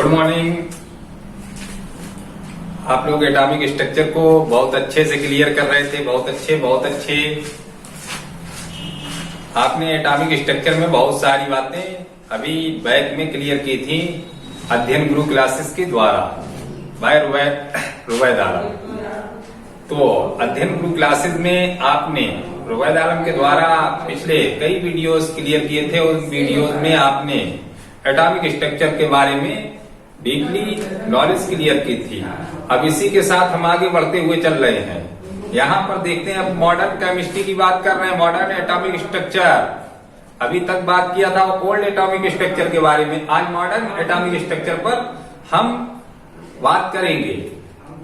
Good morning. आप लोग atomic structure को बहुत अच्छे से क्लियर कर रहे थे, बहुत अच्छे। आपने एटॉमिक स्ट्रक्चर में बहुत सारी बातें अभी बैक में क्लियर की थी अध्ययन गुरु क्लासेस के द्वारा बाय रुबैद आलम। तो अध्ययन गुरु क्लासेस में आपने रुबैद आलम के द्वारा पिछले कई वीडियोस क्लियर किए थे। उस वीडियोस में आपने एटॉमिक स्ट्रक्चर के बारे में डीपली नॉलेज क्लियर की थी। अब इसी के साथ हम आगे बढ़ते हुए चल रहे हैं। यहाँ पर देखते हैं, अब मॉडर्न केमिस्ट्री की बात कर रहे हैं, मॉडर्न एटॉमिक स्ट्रक्चर। अभी तक बात किया था ओल्ड एटॉमिक स्ट्रक्चर के बारे में, आज मॉडर्न एटॉमिक स्ट्रक्चर पर हम बात करेंगे।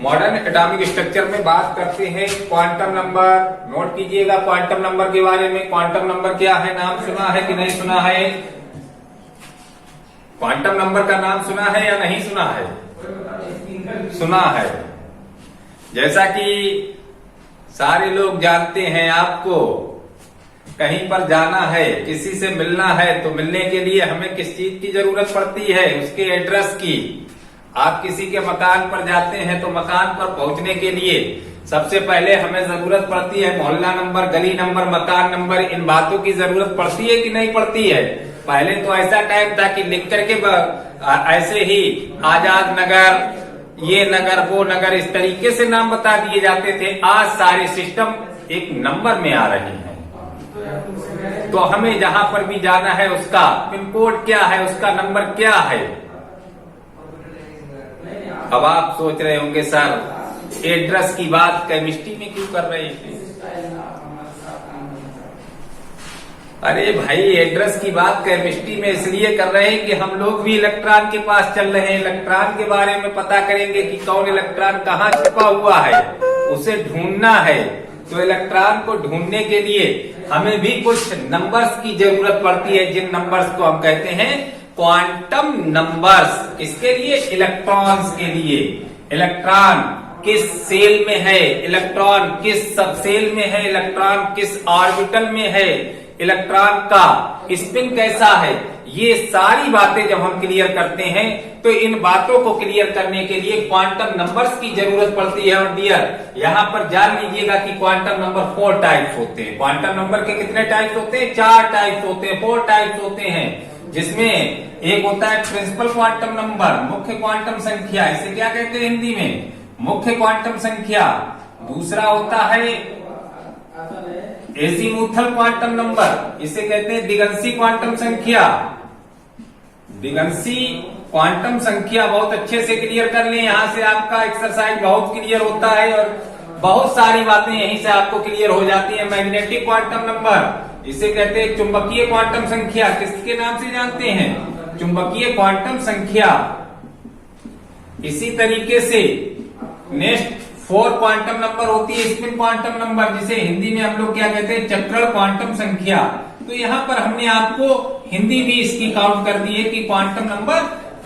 मॉडर्न एटॉमिक स्ट्रक्चर में बात करते हैं क्वांटम नंबर। नोट कीजिएगा क्वांटम नंबर के बारे में। क्वांटम नंबर क्या है, नाम सुना है कि नहीं सुना है? क्वांटम नंबर का नाम सुना है या नहीं सुना है? सुना है। जैसा कि सारे लोग जानते हैं, आपको कहीं पर जाना है, किसी से मिलना है, तो मिलने के लिए हमें किस चीज की जरूरत पड़ती है? उसके एड्रेस की। आप किसी के मकान पर जाते हैं तो मकान पर पहुंचने के लिए सबसे पहले हमें जरूरत पड़ती है मोहल्ला नंबर, गली नंबर, मकान नंबर। इन बातों की जरूरत पड़ती है कि नहीं पड़ती है? पहले तो ऐसा टाइम था कि लिख करके ऐसे ही आजाद नगर, ये नगर, वो नगर, इस तरीके से नाम बता दिए जाते थे। आज सारे सिस्टम एक नंबर में आ रहे हैं। तो हमें जहां पर भी जाना है उसका पिन कोड क्या है, उसका नंबर क्या है। अब आप सोच रहे होंगे सर एड्रेस की बात केमिस्ट्री में क्यों कर रहे हैं? अरे भाई, एड्रेस की बात केमिस्ट्री में इसलिए कर रहे हैं कि हम लोग भी इलेक्ट्रॉन के पास चल रहे हैं। इलेक्ट्रॉन के बारे में पता करेंगे कि कौन इलेक्ट्रॉन कहाँ छिपा हुआ है, उसे ढूंढना है। तो इलेक्ट्रॉन को ढूंढने के लिए हमें भी कुछ नंबर्स की जरूरत पड़ती है, जिन नंबर्स को हम कहते हैं क्वांटम नंबर्स। इसके लिए इलेक्ट्रॉन्स के लिए। इलेक्ट्रॉन किस सेल में है, इलेक्ट्रॉन किस सब सेल में है, इलेक्ट्रॉन किस ऑर्बिटल में है, इलेक्ट्रॉन का स्पिन कैसा है, ये सारी बातें जब हम क्लियर करते हैं तो इन बातों को क्लियर करने के लिए क्वांटम नंबर्स की जरूरत पड़ती है। और डियर, यहाँ पर जान लीजिएगा कि क्वांटम नंबर 4 टाइप्स होते हैं। क्वांटम नंबर के कितने टाइप्स होते हैं? 4 टाइप्स होते हैं, 4 टाइप्स होते हैं। जिसमें एक होता है प्रिंसिपल क्वांटम नंबर, मुख्य क्वांटम संख्या। इसे क्या कहते हैं हिंदी में? मुख्य क्वांटम संख्या। दूसरा होता है एजीमुथल क्वांटम नंबर, इसे कहते हैं दिगंशी क्वांटम संख्या। दिगंशी क्वांटम संख्या बहुत अच्छे से क्लियर कर लें, यहां से आपका एक्सरसाइज बहुत क्लियर होता है और बहुत सारी बातें यहीं से आपको क्लियर हो जाती है। मैग्नेटिक क्वांटम नंबर, इसे कहते हैं चुंबकीय क्वांटम संख्या। किसके नाम से जानते हैं? चुंबकीय क्वांटम संख्या। इसी तरीके से नेक्स्ट 4 क्वांटम नंबर होती है स्पिन क्वांटम नंबर, जिसे हिंदी में हम लोग क्या कहते हैं? चक्रण क्वांटम संख्या। तो यहाँ पर हमने आपको हिंदी भी इसकी काउंट कर दी है कि क्वांटम नंबर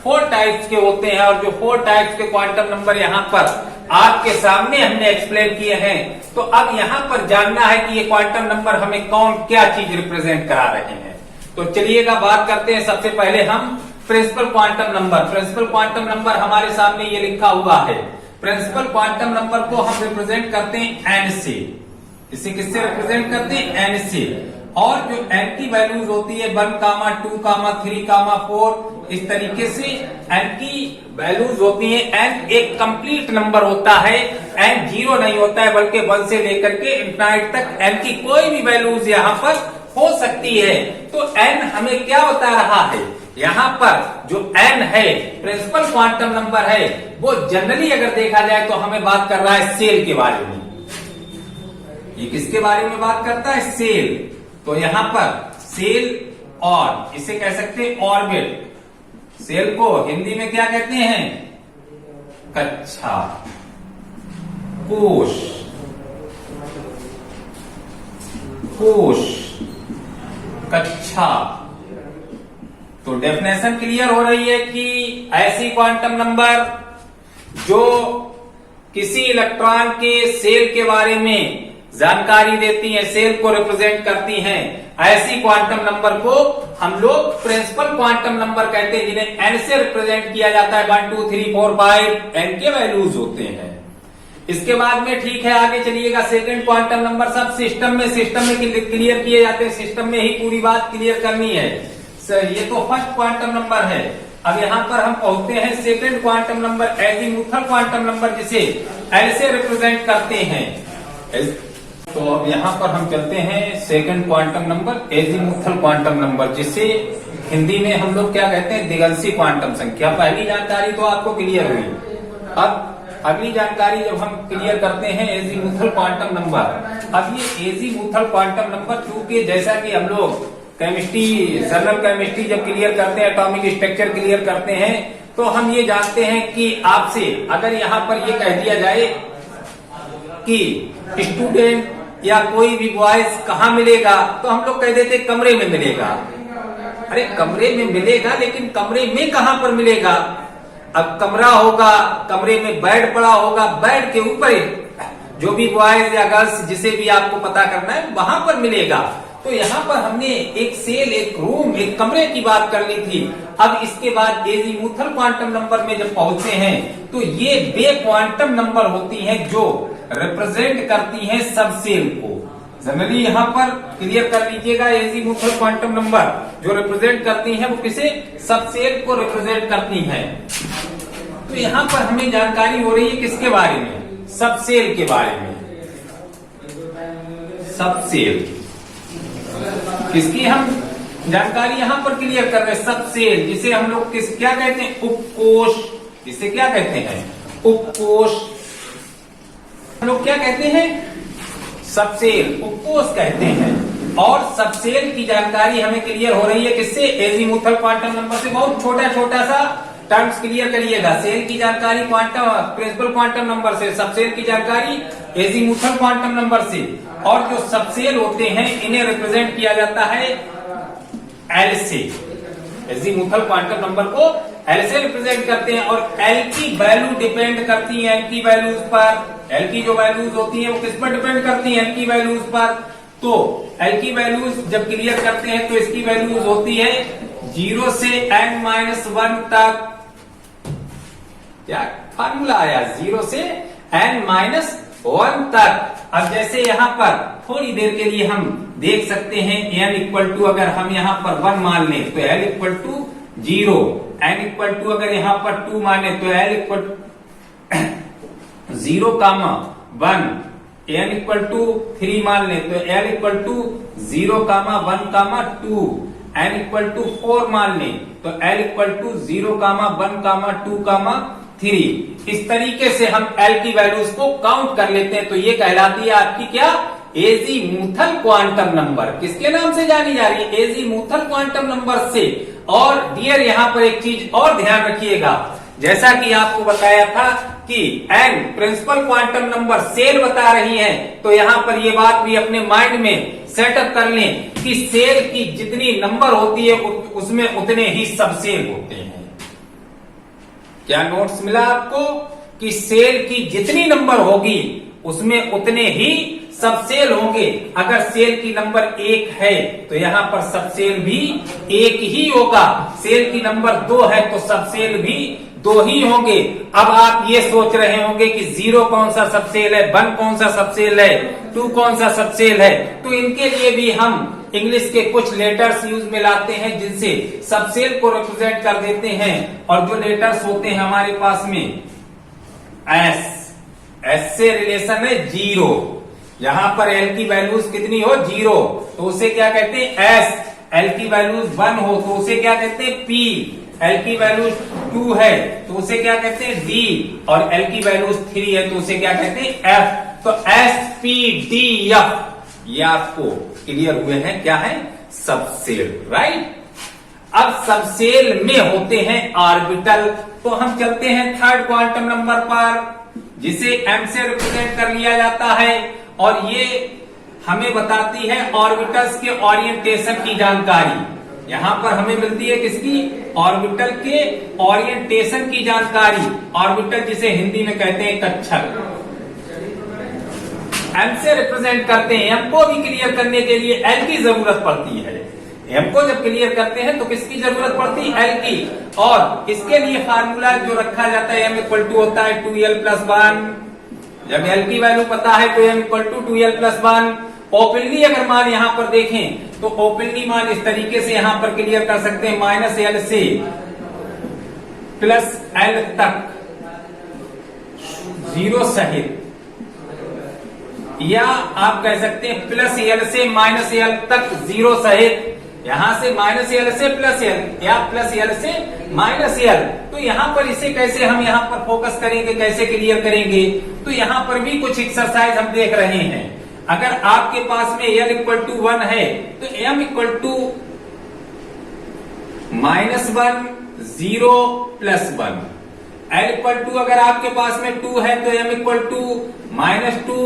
4 टाइप्स के होते हैं। और जो 4 टाइप्स के क्वांटम नंबर यहाँ पर आपके सामने हमने एक्सप्लेन किए हैं। तो अब यहाँ पर जानना है कि ये क्वांटम नंबर हमें कौन क्या चीज रिप्रेजेंट करा रहे हैं। तो चलिएगा बात करते हैं। सबसे पहले हम principal quantum number. Principal quantum number हमारे सामने ये लिखा हुआ है। प्रिंसिपल क्वांटम नंबर को हम रिप्रेजेंट करते हैं एन से। इसे किससे रिप्रेजेंट करते हैं? एन से। और जो एन की वैल्यूज होती है 1, 2, 3, 4, इस तरीके से एन की वैल्यूज होती है। एन एक कंप्लीट नंबर होता है। एन 0 नहीं होता है, बल्कि 1 से लेकर के इनफाइनाइट तक एन की कोई भी वैल्यूज यहाँ पर हो सकती है। तो एन हमें क्या बता रहा है? यहाँ पर जो n है प्रिंसिपल क्वांटम नंबर है, वो जनरली अगर देखा जाए तो हमें बात कर रहा है सेल के बारे में। ये किसके बारे में बात करता है? सेल। तो यहाँ पर सेल, और इसे कह सकते हैं ऑर्बिट। सेल को हिंदी में क्या कहते हैं? कक्षा, कोश, कोश, कक्षा। तो डेफिनेशन क्लियर हो रही है कि ऐसी क्वांटम नंबर जो किसी इलेक्ट्रॉन के सेल के बारे में जानकारी देती हैं, सेल को रिप्रेजेंट करती हैं, ऐसी क्वांटम नंबर को हम लोग प्रिंसिपल क्वांटम नंबर कहते हैं, जिन्हें एन से रिप्रेजेंट किया जाता है। 1 2 3 4 5 एन के वैल्यूज होते हैं। इसके बाद में ठीक है, आगे चलिएगा। सेकंड क्वांटम नंबर सब सिस्टम में क्लियर किए जाते हैं, सिस्टम में ही पूरी बात क्लियर करनी है। ये तो फर्स्ट क्वांटम नंबर है। अब यहाँ पर हम पहुंचते हैं second quantum number, azimuthal quantum number, जिसे एल से रिप्रेजेंट करते हैं। तो अब यहाँ पर हम चलते हैं second quantum number, azimuthal quantum number, जिसे हिंदी में हम लोग क्या कहते हैं, द्विगलसी क्वांटम संख्या। पहली जानकारी तो आपको क्लियर हुई। अब अगली जानकारी जब हम क्लियर करते हैं एजीमुथल क्वांटम नंबर। अब ये एजीमुथल क्वांटम नंबर, चूंकि जैसा कि हम लोग केमिस्ट्री, जनरल केमिस्ट्री जब क्लियर करते हैं, एटॉमिक स्ट्रक्चर क्लियर करते हैं, तो हम ये जानते हैं कि आपसे अगर यहाँ पर ये कह दिया जाए कि स्टूडेंट या कोई भी बॉयज कहाँ मिलेगा, तो हम लोग कह देते कमरे में मिलेगा। अरे कमरे में मिलेगा, लेकिन कमरे में कहाँ पर मिलेगा? अब कमरा होगा, कमरे में बेड पड़ा होगा, बेड के ऊपर जो भी बॉयज या गर्ल्स जिसे भी आपको पता करना है वहां पर मिलेगा। तो यहाँ पर हमने एक सेल, एक रूम, एक कमरे की बात कर ली थी। अब इसके बाद एजीमुथल क्वांटम नंबर में जब पहुंचते हैं तो ये वे क्वांटम नंबर होती हैं जो रिप्रेजेंट करती हैं सब सेल को। जनरली यहाँ पर क्लियर कर लीजिएगा, एजीमुथल क्वांटम नंबर जो रिप्रेजेंट करती हैं वो किसे, सब सेल को रिप्रेजेंट करती हैं। तो यहाँ पर हमें जानकारी हो रही है किसके बारे में, सब सेल के बारे में। सब सेल किसकी हम जानकारी यहाँ पर क्लियर कर रहे हैं, सब सेल, जिसे हम लोग क्या कहते हैं, उपकोष। जिसे क्या कहते हैं, उपकोष। हम लोग क्या कहते हैं, सब सेल, उपकोष कहते हैं। और सब सेल की जानकारी हमें क्लियर हो रही है किससे, एजीमुथल क्वांटम नंबर से। बहुत छोटा छोटा सा टर्म्स क्लियर करिएगा। सेल की जानकारी क्वांटम प्रिंसिपल क्वांटम नंबर से, सब सेल की जानकारी एजीमुथल क्वांटम नंबर से। और जो सब सेल होते हैं इन्हें रिप्रेजेंट किया जाता है एल से। एजीमुथल क्वांटम नंबर को एल से रिप्रेजेंट करते हैं। और एल की वैल्यू डिपेंड करती है एल की वैल्यूज पर। एल की जो वैल्यूज होती है वो किस पर डिपेंड करती है, एल की वैल्यूज पर। तो एल की वैल्यूज जब क्लियर करते हैं तो इसकी वैल्यूज होती है 0 से n-1 तक। क्या फार्मूला आया, 0 से n-1 तक। अब जैसे यहाँ पर थोड़ी देर के लिए हम देख सकते हैं n इक्वल टू, अगर हम यहाँ पर 1 मान लें तो l equal to 0, n equal to अगर यहाँ पर 2 माने तो l equal 0,1, n equal to 3 मान लें तो l equal to 0,1,2, n equal to 4 मान लें तो l इक्वल टू 0,1,2,3। इस तरीके से हम L की वैल्यूज को काउंट कर लेते हैं। तो ये कहलाती है आपकी क्या, एजीमुथल क्वांटम नंबर। किसके नाम से जानी जा रही है, एजीमुथल क्वांटम नंबर से। और डियर यहाँ पर एक चीज और ध्यान रखिएगा, जैसा कि आपको बताया था कि n principal quantum number shell बता रही है, तो यहाँ पर ये बात भी अपने माइंड में सेटअप कर लें कि सेल की जितनी नंबर होती है उसमें उतने ही सब सेल होते हैं। क्या नोट्स मिला आपको कि सेल की जितनी नंबर होगी उसमें उतने ही सब सेल होंगे। अगर सेल की नंबर 1 है तो यहाँ पर सब सेल भी 1 ही होगा। सेल की नंबर 2 है तो सब सेल भी 2 ही होंगे। अब आप ये सोच रहे होंगे कि 0 कौन सा सब सेल है, 1 कौन सा सब सेल है, 2 कौन सा सब सेल है। तो इनके लिए भी हम इंग्लिश के कुछ लेटर्स यूज में लाते हैं जिनसे सब सेल को रिप्रेजेंट कर देते हैं। और जो लेटर्स होते हैं हमारे पास में एस से रिलेशन है 0। यहां पर एल की वैल्यूज कितनी हो, 0, तो उसे क्या कहते हैं एस। एल की वैल्यूज 1 हो तो उसे क्या कहते हैं पी। एल की वैल्यूज 2 है तो उसे क्या कहते हैं डी। और एल की वैल्यूज 3 है तो उसे क्या कहते हैं एफ। तो एस पी डी एफ ये आपको क्लियर हुए हैं क्या है, सब सेल, राइट। अब सब सेल में होते हैं ऑर्बिटल। तो हम चलते हैं थर्ड क्वांटम नंबर पर, जिसे m से रिप्रेजेंट कर लिया जाता है। और ये हमें बताती है ऑर्बिटल्स के ओरिएंटेशन की जानकारी। यहां पर हमें मिलती है किसकी, ऑर्बिटल के ओरिएंटेशन की जानकारी। ऑर्बिटल जिसे हिंदी में कहते हैं कक्षक। एम से रिप्रेजेंट करते हैं, एम को भी क्लियर करने के लिए एल की जरूरत पड़ती है। एम को जब क्लियर करते हैं तो किसकी जरूरत पड़ती है? एल की। और इसके लिए फार्मूला जो रखा जाता है एम इक्वल टू होता है 2l + 1। जब एल की वैल्यू पता है तो M equal to 2l + 1। Openly अगर मान यहां पर देखें तो ओपनली मान इस तरीके से यहां पर क्लियर कर सकते हैं, -l से +l तक 0 सहित, या आप कह सकते हैं +l से -l तक 0 सहित, यहां से -l से +l या +l से -l। तो यहां पर इसे कैसे हम यहां पर फोकस करेंगे, कैसे क्लियर करेंगे? तो यहां पर भी कुछ एक्सरसाइज हम देख रहे हैं। अगर आपके पास में l इक्वल टू 1 है तो m equal to -1 0 +1। l equal to अगर आपके पास में 2 है तो m इक्वल टू -2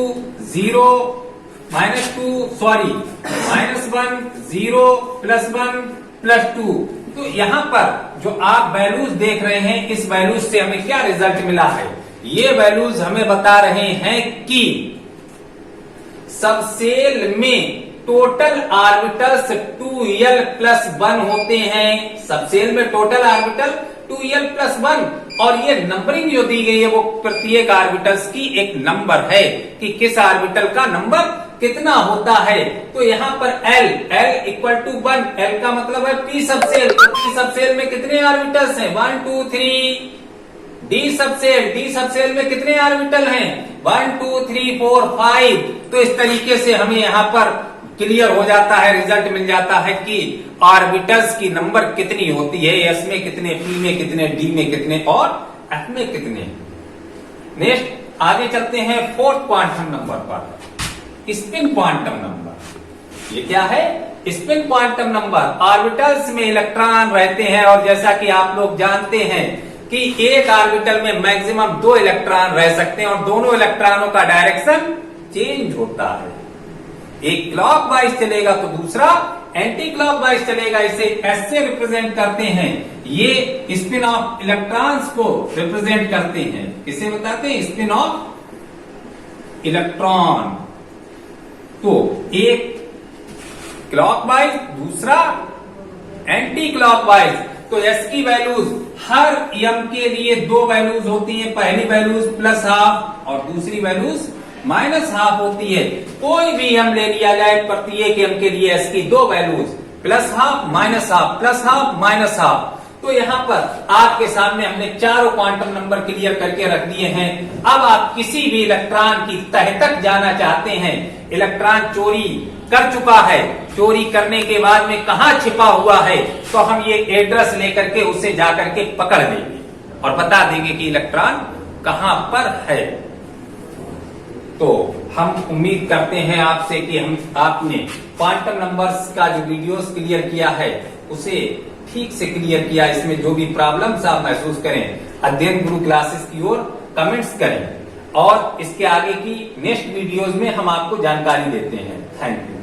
0 -1 0 +1 +2। तो यहां पर जो आप वैल्यूज देख रहे हैं, इस वैल्यूज से हमें क्या रिजल्ट मिला है? ये वैल्यूज हमें बता रहे हैं कि सबसेल में टोटल ऑर्बिटल्स 2l + 1 होते हैं। सबसेल में टोटल ऑर्बिटल 2l + 1, और ये नंबरिंग जो दी गई है वो प्रत्येक ऑर्बिटल्स की एक नंबर है कि किस ऑर्बिटल का नंबर कितना होता है। तो यहाँ पर l इक्वल टू 1, l का मतलब है p सबसेल। p सबसेल में कितने ऑर्बिटल्स हैं? 1 2 3। d सबसेल में कितने ऑर्बिटल हैं? 1 2 3 4 5। तो इस तरीके से हमें यहाँ पर क्लियर हो जाता है, रिजल्ट मिल जाता है कि ऑर्बिटल्स की नंबर कितनी होती है, s में कितने, p में कितने, d में कितने और f में कितने। नेक्स्ट आगे चलते हैं 4th क्वांटम नंबर पर, स्पिन क्वांटम नंबर। ये क्या है? Spin quantum number. ऑर्बिटल्स में इलेक्ट्रॉन रहते हैं और जैसा कि आप लोग जानते हैं कि एक ऑर्बिटल में मैक्सिमम 2 इलेक्ट्रॉन रह सकते हैं और दोनों इलेक्ट्रॉनों का डायरेक्शन चेंज होता है। एक क्लॉकवाइज चलेगा तो दूसरा एंटी क्लॉकवाइज चलेगा। इसे एस से रिप्रेजेंट करते हैं। ये स्पिन ऑफ इलेक्ट्रॉन्स को रिप्रेजेंट करते हैं। किसे बताते हैं? Spin off electron. तो एक क्लॉकवाइज, दूसरा एंटी क्लॉकवाइज। तो एस की वैल्यूज हर एम के लिए 2 वैल्यूज होती हैं। पहली वैल्यूज +½ और दूसरी वैल्यूज -½ होती है। कोई भी एम ले लिया जाए, प्रत्येक एम के लिए एस की 2 वैल्यूज +½ -½ +½ तो यहाँ पर आपके सामने हमने चारों क्वांटम नंबर क्लियर करके रख दिए हैं। अब आप किसी भी इलेक्ट्रॉन की तह तक जाना चाहते हैं, इलेक्ट्रॉन चोरी कर चुका है, चोरी करने के बाद में कहाँ छिपा हुआ है, तो हम ये एड्रेस लेकर के उसे जाकर के पकड़ देंगे और बता देंगे कि इलेक्ट्रॉन कहाँ पर है। तो हम उम्मीद करते हैं आपसे कि आपने क्वांटम नंबर्स का जो वीडियोस क्लियर किया है उसे ठीक से क्लियर किया। इसमें जो भी प्रॉब्लम्स आप महसूस करें, अध्ययन गुरु क्लासेस की ओर कमेंट्स करें और इसके आगे की नेक्स्ट वीडियोस में हम आपको जानकारी देते हैं। Thank you.